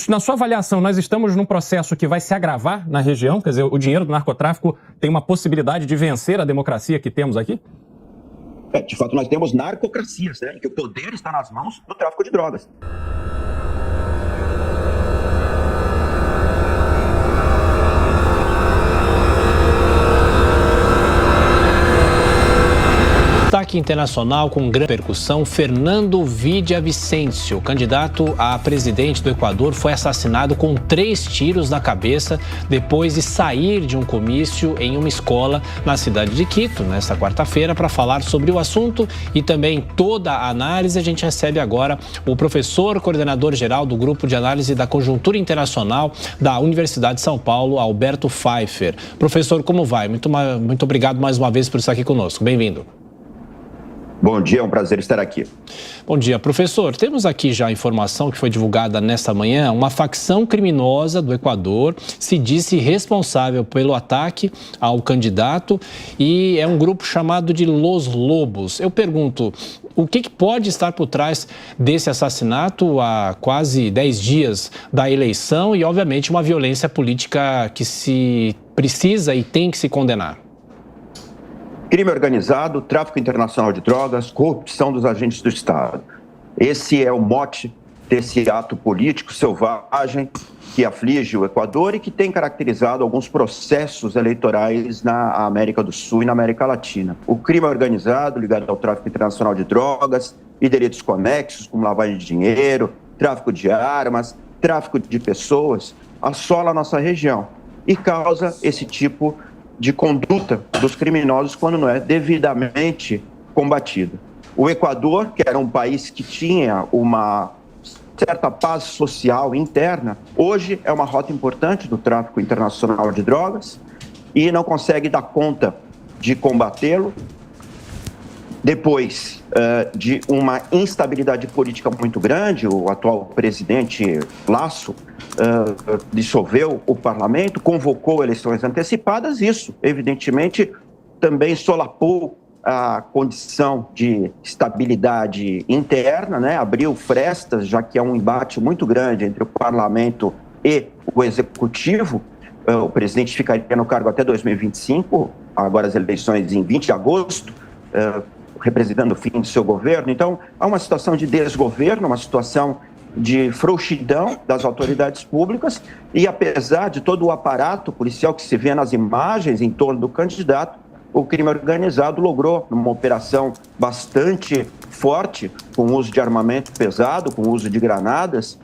Na sua avaliação, nós estamos num processo que vai se agravar na região? Quer dizer, o dinheiro do narcotráfico tem uma possibilidade de vencer a democracia que temos aqui? De fato, nós temos narcocracias, né, em que o poder está nas mãos do tráfico de drogas. Destaque internacional com grande repercussão, Fernando Villavicencio, candidato a presidente do Equador, foi assassinado com 3 tiros na cabeça depois de sair de um comício em uma escola na cidade de Quito, nesta quarta-feira. Para falar sobre o assunto e também toda a análise, a gente recebe agora o professor, coordenador geral do Grupo de Análise da Conjuntura Internacional da Universidade de São Paulo, Alberto Pfeiffer. Professor, como vai? Muito obrigado mais uma vez por estar aqui conosco. Bem-vindo. Bom dia, é um prazer estar aqui. Bom dia, professor. Temos aqui já a informação que foi divulgada nesta manhã. Uma facção criminosa do Equador se disse responsável pelo ataque ao candidato e é um grupo chamado de Los Lobos. Eu pergunto, o que pode estar por trás desse assassinato há quase 10 dias da eleição e, obviamente, uma violência política que se precisa e tem que se condenar? Crime organizado, tráfico internacional de drogas, corrupção dos agentes do Estado. Esse é o mote desse ato político selvagem que aflige o Equador e que tem caracterizado alguns processos eleitorais na América do Sul e na América Latina. O crime organizado ligado ao tráfico internacional de drogas e delitos conexos, como lavagem de dinheiro, tráfico de armas, tráfico de pessoas, assola a nossa região e causa esse tipo de conduta dos criminosos quando não é devidamente combatida. O Equador, que era um país que tinha uma certa paz social interna, hoje é uma rota importante do tráfico internacional de drogas e não consegue dar conta de combatê-lo. Depois de uma instabilidade política muito grande, o atual presidente Lasso dissolveu o parlamento, convocou eleições antecipadas. Isso, evidentemente, também solapou a condição de estabilidade interna, né? Abriu frestas, já que é um embate muito grande entre o parlamento e o executivo. O presidente ficaria no cargo até 2025, agora as eleições em 20 de agosto, representando o fim do seu governo. Então, há uma situação de desgoverno, uma situação de frouxidão das autoridades públicas e, apesar de todo o aparato policial que se vê nas imagens em torno do candidato, o crime organizado logrou, numa operação bastante forte, com o uso de armamento pesado, com o uso de granadas,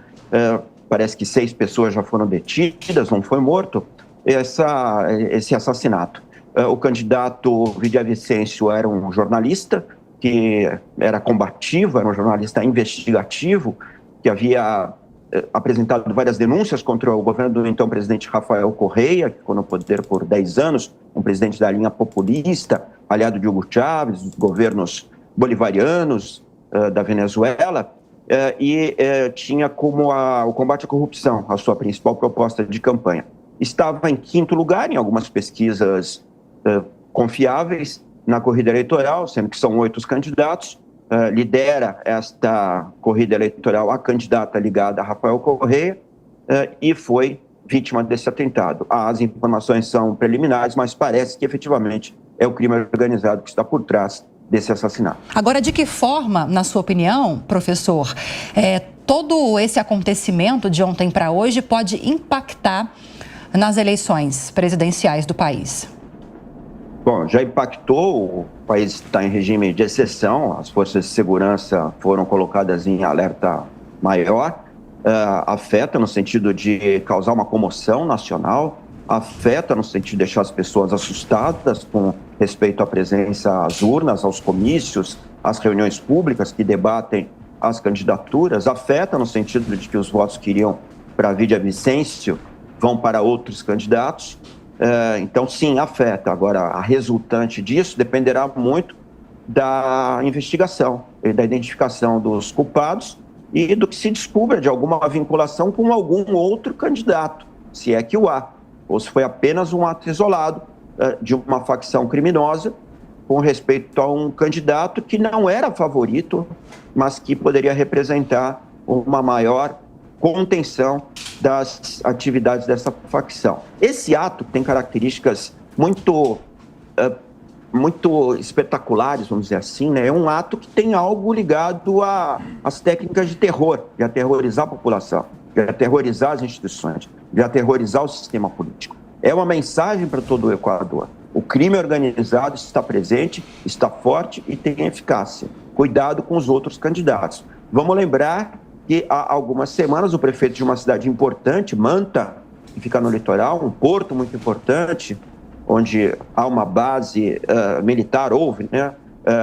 parece que 6 pessoas já foram detidas, não foi morto, esse assassinato. O candidato Villavicencio era um jornalista que era combativo, era um jornalista investigativo, que havia apresentado várias denúncias contra o governo do então presidente Rafael Correa, que ficou no poder por 10 anos, um presidente da linha populista, aliado de Hugo Chávez, dos governos bolivarianos da Venezuela, e tinha como o combate à corrupção a sua principal proposta de campanha. Estava em 5º lugar em algumas pesquisas confiáveis na corrida eleitoral, sendo que são 8 os candidatos. Lidera esta corrida eleitoral a candidata ligada a Rafael Correa e foi vítima desse atentado. As informações são preliminares, mas parece que efetivamente é o crime organizado que está por trás desse assassinato. Agora, de que forma, na sua opinião, professor, todo esse acontecimento de ontem para hoje pode impactar nas eleições presidenciais do país? Bom, já impactou, o país está em regime de exceção, as forças de segurança foram colocadas em alerta maior, afeta no sentido de causar uma comoção nacional, afeta no sentido de deixar as pessoas assustadas com respeito à presença às urnas, aos comícios, às reuniões públicas que debatem as candidaturas, afeta no sentido de que os votos que iriam para Villavicencio vão para outros candidatos. Então, sim, afeta. Agora, a resultante disso dependerá muito da investigação e da identificação dos culpados e do que se descubra de alguma vinculação com algum outro candidato, se é que o há, ou se foi apenas um ato isolado de uma facção criminosa com respeito a um candidato que não era favorito, mas que poderia representar uma maior contenção das atividades dessa facção. Esse ato tem características muito espetaculares, vamos dizer assim, né? É um ato que tem algo ligado às técnicas de terror, de aterrorizar a população, de aterrorizar as instituições, de aterrorizar o sistema político. É uma mensagem para todo o Equador. O crime organizado está presente, está forte e tem eficácia. Cuidado com os outros candidatos. Vamos lembrar que há algumas semanas o prefeito de uma cidade importante, Manta, que fica no litoral, um porto muito importante, onde há uma base militar,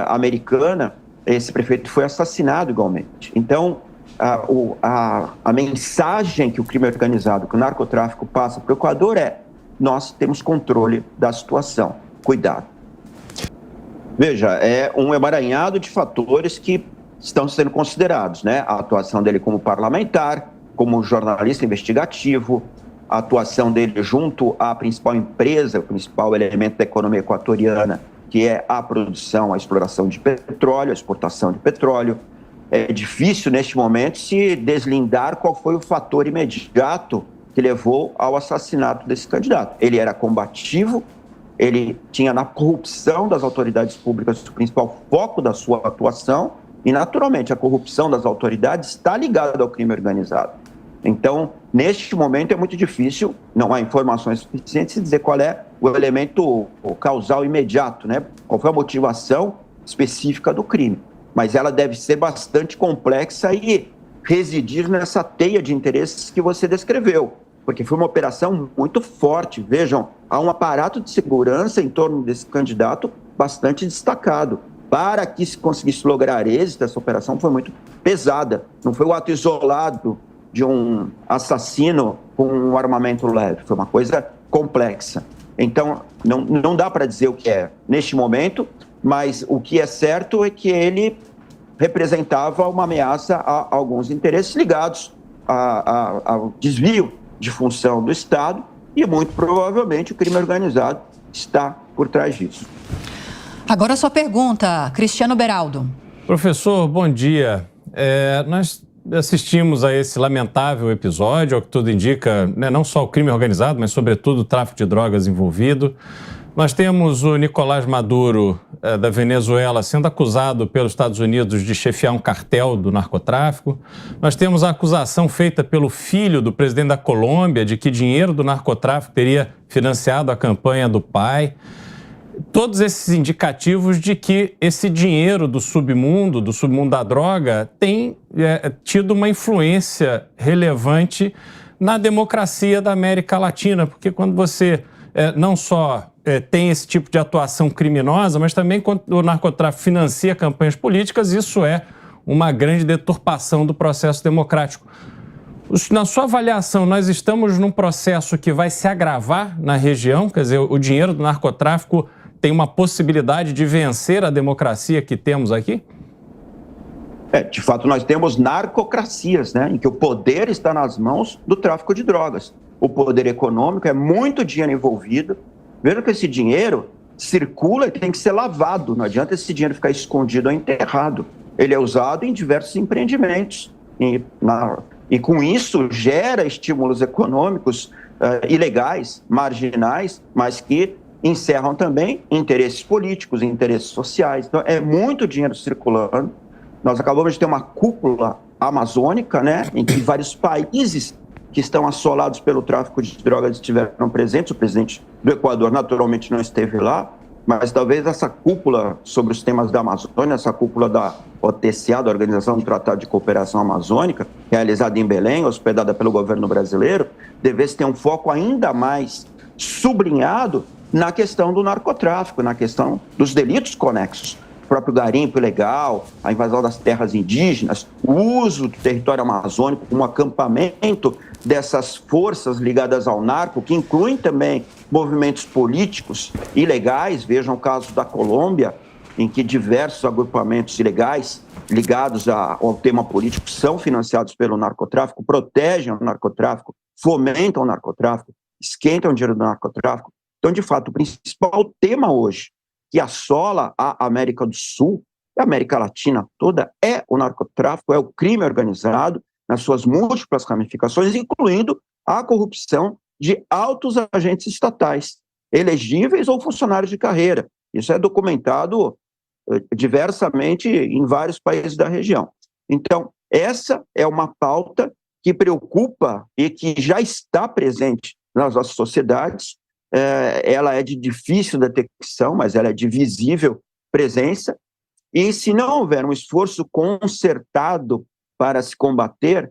americana, esse prefeito foi assassinado igualmente. Então, a mensagem que o crime organizado, que o narcotráfico passa para o Equador é: nós temos controle da situação, cuidado. Veja, é um emaranhado de fatores que estão sendo considerados, né? A atuação dele como parlamentar, como jornalista investigativo, a atuação dele junto à principal empresa, o principal elemento da economia equatoriana, que é a produção, a exploração de petróleo, a exportação de petróleo. É difícil, neste momento, se deslindar qual foi o fator imediato que levou ao assassinato desse candidato. Ele era combativo, ele tinha na corrupção das autoridades públicas o principal foco da sua atuação e, naturalmente, a corrupção das autoridades está ligada ao crime organizado. Então, neste momento é muito difícil, não há informações suficientes de dizer qual é o elemento causal imediato, né? Qual foi a motivação específica do crime. Mas ela deve ser bastante complexa e residir nessa teia de interesses que você descreveu, porque foi uma operação muito forte. Vejam, há um aparato de segurança em torno desse candidato bastante destacado. Para que se conseguisse lograr êxito, essa operação foi muito pesada. Não foi um ato isolado de um assassino com um armamento leve. Foi uma coisa complexa. Então, não dá para dizer o que é neste momento, mas o que é certo é que ele representava uma ameaça a alguns interesses ligados ao desvio de função do Estado e, muito provavelmente, o crime organizado está por trás disso. Agora a sua pergunta, Cristiano Beraldo. Professor, bom dia. Nós assistimos a esse lamentável episódio, ao que tudo indica, né, não só o crime organizado, mas sobretudo o tráfico de drogas envolvido. Nós temos o Nicolás Maduro, da Venezuela, sendo acusado pelos Estados Unidos de chefiar um cartel do narcotráfico. Nós temos a acusação feita pelo filho do presidente da Colômbia de que dinheiro do narcotráfico teria financiado a campanha do pai. Todos esses indicativos de que esse dinheiro do submundo da droga, tem tido uma influência relevante na democracia da América Latina, porque quando você não só tem esse tipo de atuação criminosa, mas também quando o narcotráfico financia campanhas políticas, isso é uma grande deturpação do processo democrático. Na sua avaliação, nós estamos num processo que vai se agravar na região? Quer dizer, o dinheiro do narcotráfico tem uma possibilidade de vencer a democracia que temos aqui? De fato, nós temos narcocracias, né, em que o poder está nas mãos do tráfico de drogas. O poder econômico, é muito dinheiro envolvido. Vejam que esse dinheiro circula e tem que ser lavado. Não adianta esse dinheiro ficar escondido ou enterrado. Ele é usado em diversos empreendimentos. E com isso gera estímulos econômicos ilegais, marginais, mas que encerram também interesses políticos, interesses sociais. Então, é muito dinheiro circulando. Nós acabamos de ter uma cúpula amazônica, né, em que vários países que estão assolados pelo tráfico de drogas estiveram presentes. O presidente do Equador, naturalmente, não esteve lá, mas talvez essa cúpula sobre os temas da Amazônia, essa cúpula da OTCA, da Organização do Tratado de Cooperação Amazônica, realizada em Belém, hospedada pelo governo brasileiro, devesse ter um foco ainda mais sublinhado na questão do narcotráfico, na questão dos delitos conexos. O próprio garimpo ilegal, a invasão das terras indígenas, o uso do território amazônico como acampamento dessas forças ligadas ao narco, que incluem também movimentos políticos ilegais. Vejam o caso da Colômbia, em que diversos agrupamentos ilegais ligados ao tema político são financiados pelo narcotráfico, protegem o narcotráfico, fomentam o narcotráfico, esquentam o dinheiro do narcotráfico. Então, de fato, o principal tema hoje que assola a América do Sul, a América Latina toda, é o narcotráfico, é o crime organizado, nas suas múltiplas ramificações, incluindo a corrupção de altos agentes estatais, elegíveis ou funcionários de carreira. Isso é documentado diversamente em vários países da região. Então, essa é uma pauta que preocupa e que já está presente nas nossas sociedades. Ela é de difícil detecção, mas ela é de visível presença. E se não houver um esforço concertado para se combater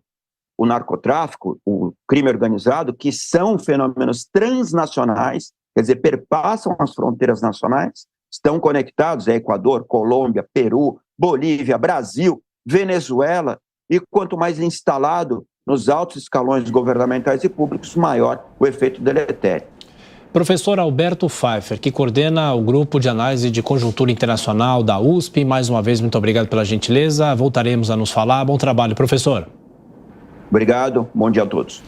o narcotráfico, o crime organizado, que são fenômenos transnacionais, quer dizer, perpassam as fronteiras nacionais, estão conectados a Equador, Colômbia, Peru, Bolívia, Brasil, Venezuela, e quanto mais instalado nos altos escalões governamentais e públicos, maior o efeito deletério. Professor Alberto Pfeiffer, que coordena o Grupo de Análise de Conjuntura Internacional da USP, mais uma vez, muito obrigado pela gentileza. Voltaremos a nos falar. Bom trabalho, professor. Obrigado, bom dia a todos.